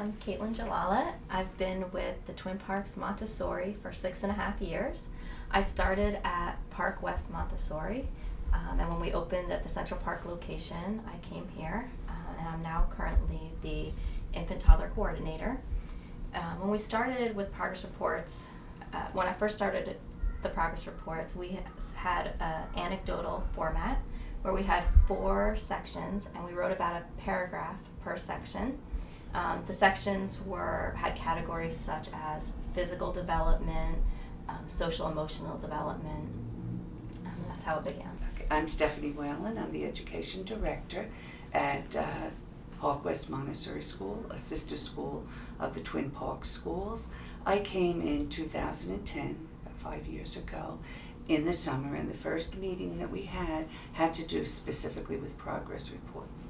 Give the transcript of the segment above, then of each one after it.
am Caitlin Jalala. I've been with the Twin Parks Montessori for 6.5 years. I started at Park West Montessori, and when we opened at the Central Park location, I came here, and I'm now currently the infant toddler coordinator. When we started with progress reports, when I first started the progress reports, we had an anecdotal format where we had 4 sections, and we wrote about a paragraph per section. The sections had categories such as physical development, social emotional development. That's how it began. I'm Stephanie Whalen. I'm the education director at Park West Montessori School, a sister school of the Twin Parks schools. I came in 2010, about 5 years ago, in the summer, and the first meeting that we had to do specifically with progress reports.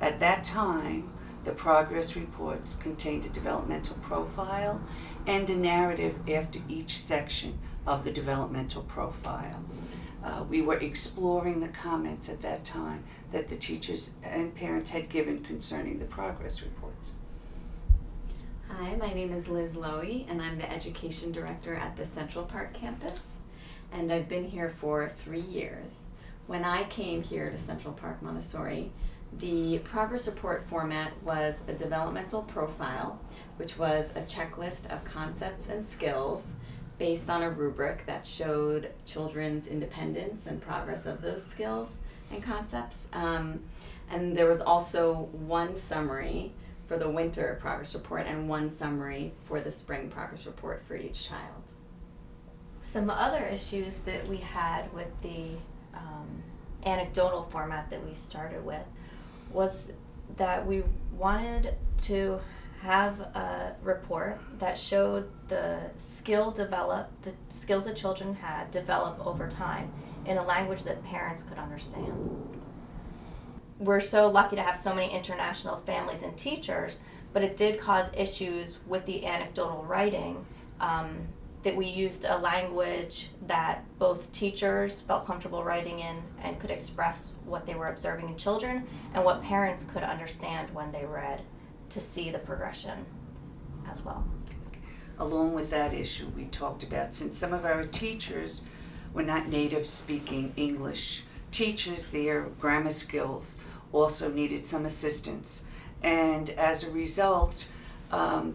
At that time, the progress reports contained a developmental profile and a narrative after each section of the developmental profile. We were exploring the comments at that time that the teachers and parents had given concerning the progress reports. Hi, my name is Liz Lowy, and I'm the education director at the Central Park campus, and I've been here for 3 years. When I came here to Central Park Montessori, the progress report format was a developmental profile, which was a checklist of concepts and skills based on a rubric that showed children's independence and progress of those skills and concepts. And there was also one summary for the winter progress report and one summary for the spring progress report for each child. Some other issues that we had with the anecdotal format that we started with was that we wanted to have a report that showed the skills that children had develop over time in a language that parents could understand. We're so lucky to have so many international families and teachers, but it did cause issues with the anecdotal writing, that we used a language that both teachers felt comfortable writing in and could express what they were observing in children and what parents could understand when they read to see the progression as well. Along with that issue, we talked about, since some of our teachers were not native speaking English teachers, their grammar skills also needed some assistance. And as a result,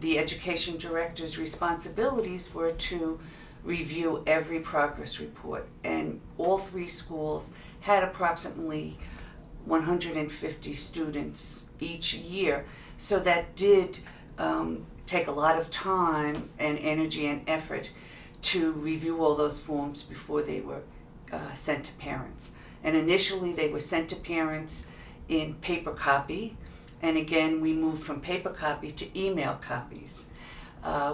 the education director's responsibilities were to review every progress report. And all 3 schools had approximately 150 students each year. So that did take a lot of time and energy and effort to review all those forms before they were sent to parents. And initially they were sent to parents in paper copy, and again we moved from paper copy to email copies,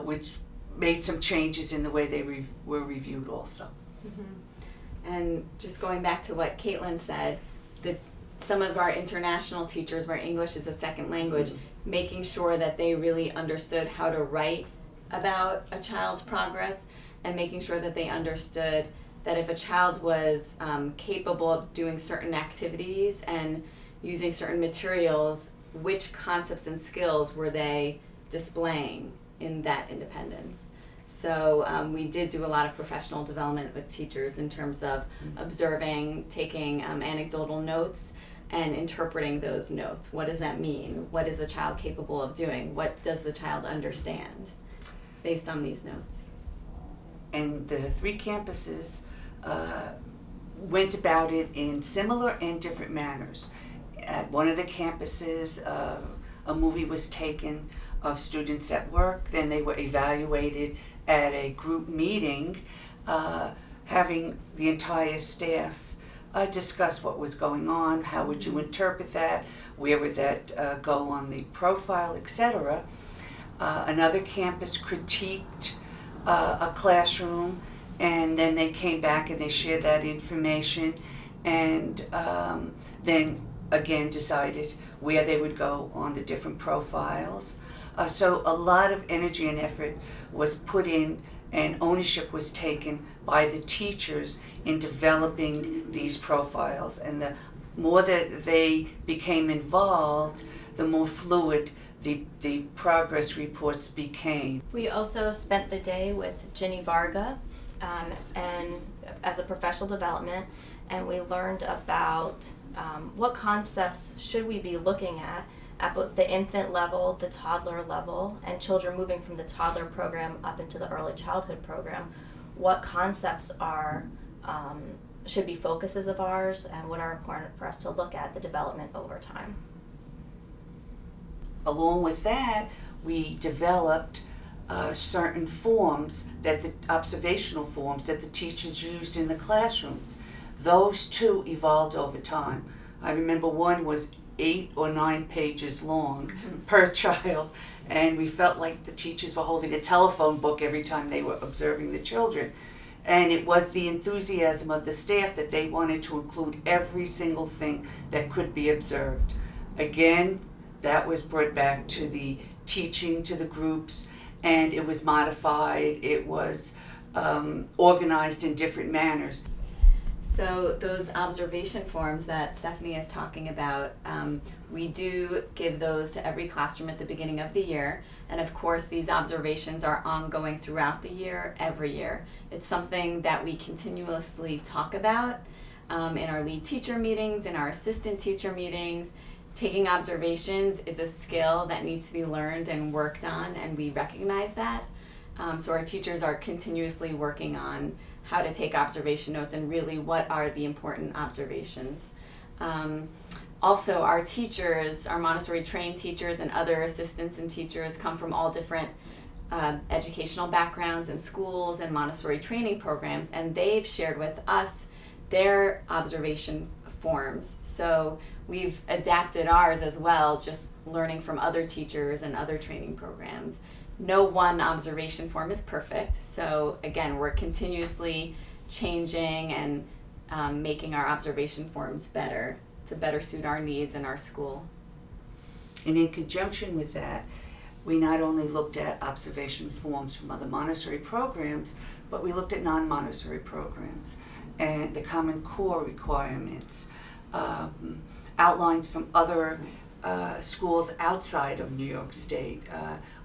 which made some changes in the way they were reviewed also. Mm-hmm. And just going back to what Caitlin said, that some of our international teachers where English is a second language, making sure that they really understood how to write about a child's progress and making sure that they understood that if a child was capable of doing certain activities and using certain materials, which concepts and skills were they displaying in that independence. So we did do a lot of professional development with teachers in terms of observing, taking anecdotal notes, and interpreting those notes. What does that mean? What is the child capable of doing? What does the child understand based on these notes? And the 3 campuses went about it in similar and different manners. At one of the campuses, a movie was taken of students at work, then they were evaluated at a group meeting, having the entire staff discuss what was going on, how would you interpret that, where would that go on the profile, etc. Another campus critiqued a classroom, and then they came back and they shared that information, and then again decided where they would go on the different profiles. So a lot of energy and effort was put in, and ownership was taken by the teachers in developing these profiles. And the more that they became involved, the more fluid the progress reports became. We also spent the day with Ginny Varga and as a professional development, and we learned about what concepts should we be looking at both the infant level, the toddler level, and children moving from the toddler program up into the early childhood program. What concepts are should be focuses of ours, and what are important for us to look at the development over time. Along with that, we developed certain forms, observational forms that the teachers used in the classrooms. Those too evolved over time. I remember one was 8 or 9 pages long per child, and we felt like the teachers were holding a telephone book every time they were observing the children. And it was the enthusiasm of the staff that they wanted to include every single thing that could be observed. Again, that was brought back to the teaching, to the groups, and it was modified, it was organized in different manners. So those observation forms that Stephanie is talking about, we do give those to every classroom at the beginning of the year. And of course, these observations are ongoing throughout the year, every year. It's something that we continuously talk about in our lead teacher meetings, in our assistant teacher meetings. Taking observations is a skill that needs to be learned and worked on, and we recognize that. So our teachers are continuously working on how to take observation notes and really what are the important observations. Also, our teachers, our Montessori trained teachers and other assistants and teachers come from all different educational backgrounds and schools and Montessori training programs, and they've shared with us their observation forms. So we've adapted ours as well, just learning from other teachers and other training programs. No one observation form is perfect, so again, we're continuously changing and making our observation forms better to better suit our needs and our school. And in conjunction with that, we not only looked at observation forms from other Montessori programs, but we looked at non-Montessori programs and the Common Core requirements, outlines from other schools outside of New York State.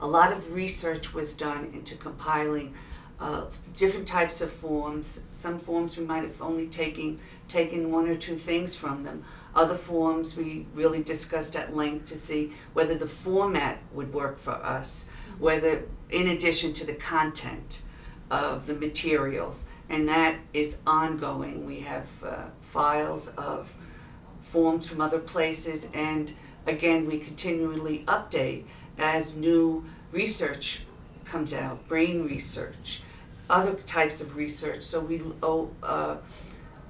A lot of research was done into compiling different types of forms. Some forms we might have only taken 1 or 2 things from them. Other forms we really discussed at length to see whether the format would work for us, whether in addition to the content of the materials. And that is ongoing. We have files of forms from other places, and again, we continually update as new research comes out, brain research, other types of research. So we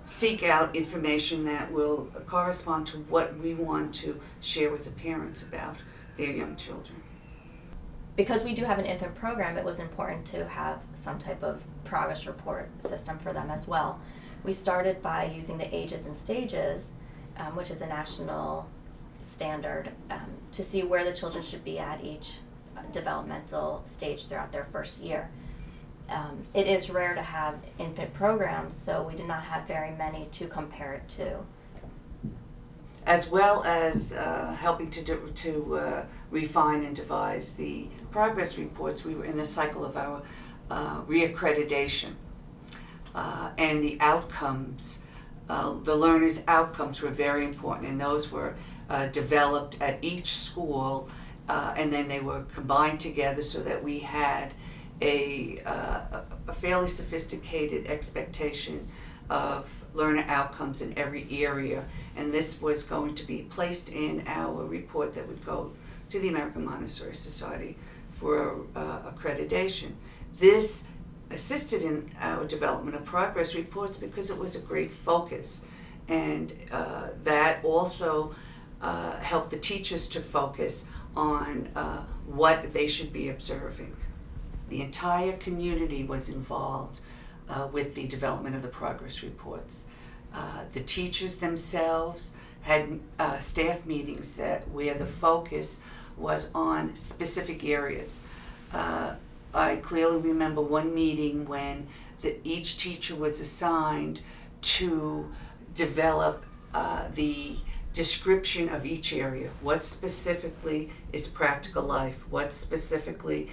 seek out information that will correspond to what we want to share with the parents about their young children. Because we do have an infant program, it was important to have some type of progress report system for them as well. We started by using the ages and stages, which is a national standard, to see where the children should be at each developmental stage throughout their first year. It is rare to have infant programs, so we did not have very many to compare it to. As well as helping to refine and devise the progress reports, we were in the cycle of our reaccreditation, and the outcomes, the learners' outcomes were very important, and those were developed at each school, and then they were combined together so that we had a fairly sophisticated expectation of learner outcomes in every area, and this was going to be placed in our report that would go to the American Montessori Society for accreditation. This assisted in our development of progress reports because it was a great focus, and that also helped the teachers to focus on what they should be observing. The entire community was involved with the development of the progress reports. The teachers themselves had staff meetings where the focus was on specific areas. I clearly remember one meeting when each teacher was assigned to develop the description of each area. What specifically is practical life? What specifically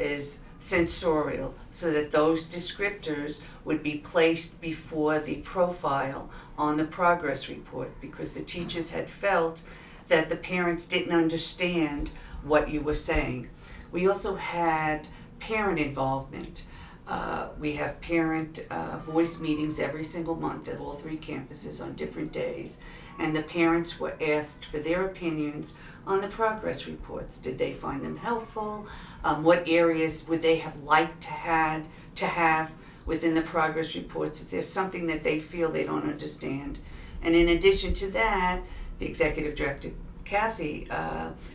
is sensorial, so that those descriptors would be placed before the profile on the progress report, because the teachers had felt that the parents didn't understand what you were saying. We also had parent involvement. We have parent voice meetings every single month at all 3 campuses on different days, and the parents were asked for their opinions on the progress reports. Did they find them helpful? What areas would they have liked to have within the progress reports? If there's something that they feel they don't understand. And in addition to that, the executive director, Kathy,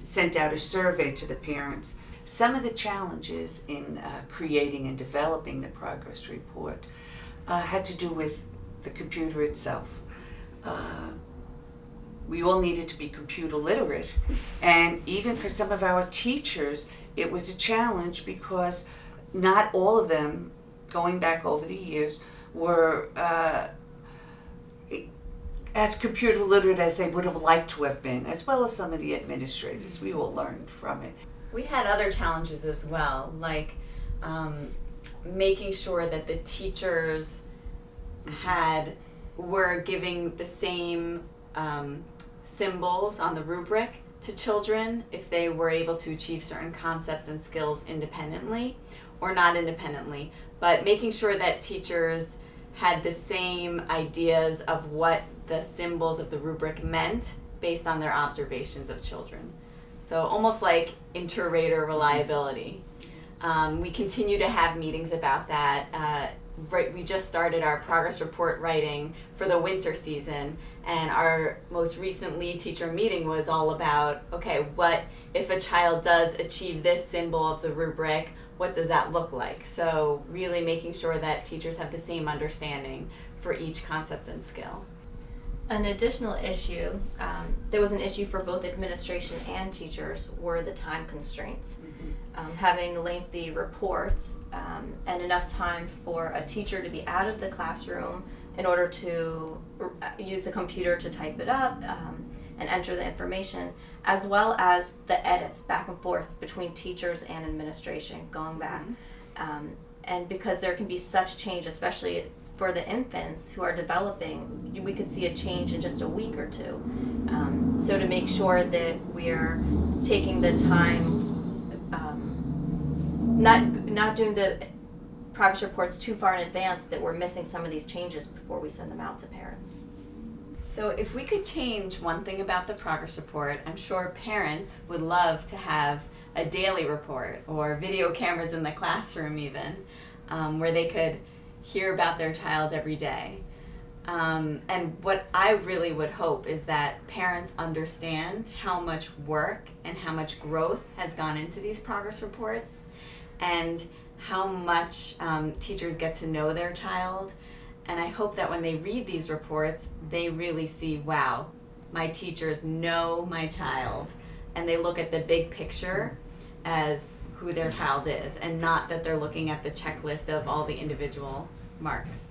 sent out a survey to the parents. Some of the challenges in creating and developing the progress report had to do with the computer itself. We all needed to be computer literate, and even for some of our teachers, it was a challenge because not all of them, going back over the years, were as computer literate as they would have liked to have been, as well as some of the administrators. We all learned from it. We had other challenges as well, like making sure that the teachers were giving the same symbols on the rubric to children if they were able to achieve certain concepts and skills independently or not independently, but making sure that teachers had the same ideas of what the symbols of the rubric meant based on their observations of children. So almost like inter-rater reliability. We continue to have meetings about that. We just started our progress report writing for the winter season, and our most recent lead teacher meeting was all about, okay, what if a child does achieve this symbol of the rubric, what does that look like? So really making sure that teachers have the same understanding for each concept and skill. An additional issue, there was an issue for both administration and teachers, were the time constraints. Having lengthy reports and enough time for a teacher to be out of the classroom in order to use the computer to type it up and enter the information, as well as the edits back and forth between teachers and administration going back. And because there can be such change, especially for the infants who are developing, we could see a change in just a week or two. So to make sure that we're taking the time, not doing the progress reports too far in advance, that we're missing some of these changes before we send them out to parents. So if we could change one thing about the progress report, I'm sure parents would love to have a daily report or video cameras in the classroom even, where they could hear about their child every day. And what I really would hope is that parents understand how much work and how much growth has gone into these progress reports, and how much teachers get to know their child. And I hope that when they read these reports, they really see, wow, my teachers know my child, and they look at the big picture as who their child is, and not that they're looking at the checklist of all the individual marks.